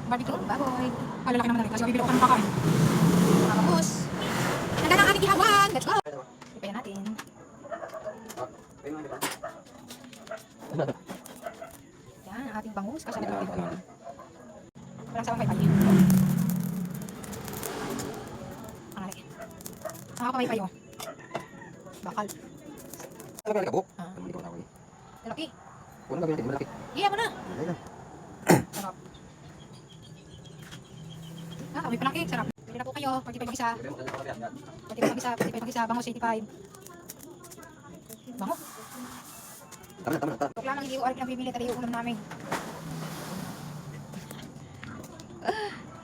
barbecue, baboy. Lalaki naman namin kasi bibili ko ng kakain. Tapos, nanda ng ating ihawan. Let's go! Ipayan natin. Yan, ang ating bangus. Kasi nito natin naman. Walang sawang may payo. Ang alay. Nakakamaypayo. Bakal. Ano ba nagkabuk? Lalaki. Kung ano gawin natin, malaki. Iya mo na. Sarap. May palaki. Sarap. Pili na po kayo. 45 mag-isa. 45 mag-isa. 45 mag-isa. Bangus 85. Bango. Tama na. Huwag lamang hindi ko alam pinabibili. Tali yung ulam namin.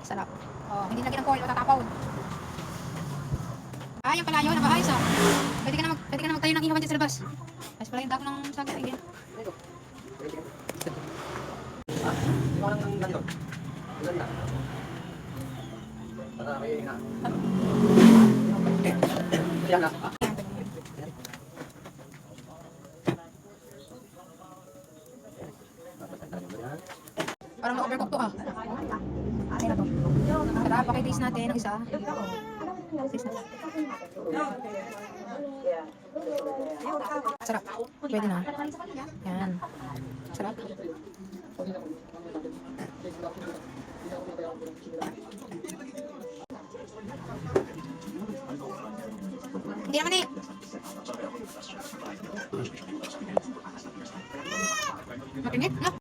Sarap. Oh, hindi lagyan ng foil. Matatapaw. Ay, yung pala yun. Nakaayos ah. Pwede ka na magtayo ng ihawan dyan sa labas. Ayos pala yung dako ng sagay. Ayan. Hindi ko lang ng ganito. Ganda. Para may nga. Ayan na. Parang na-overcook to ah. Ay na to. Tara, pakitaste natin ang isa. Taste natin. Sarap. Pwede na. Yan. Sarap. Hindi naman eh. Matinit, no?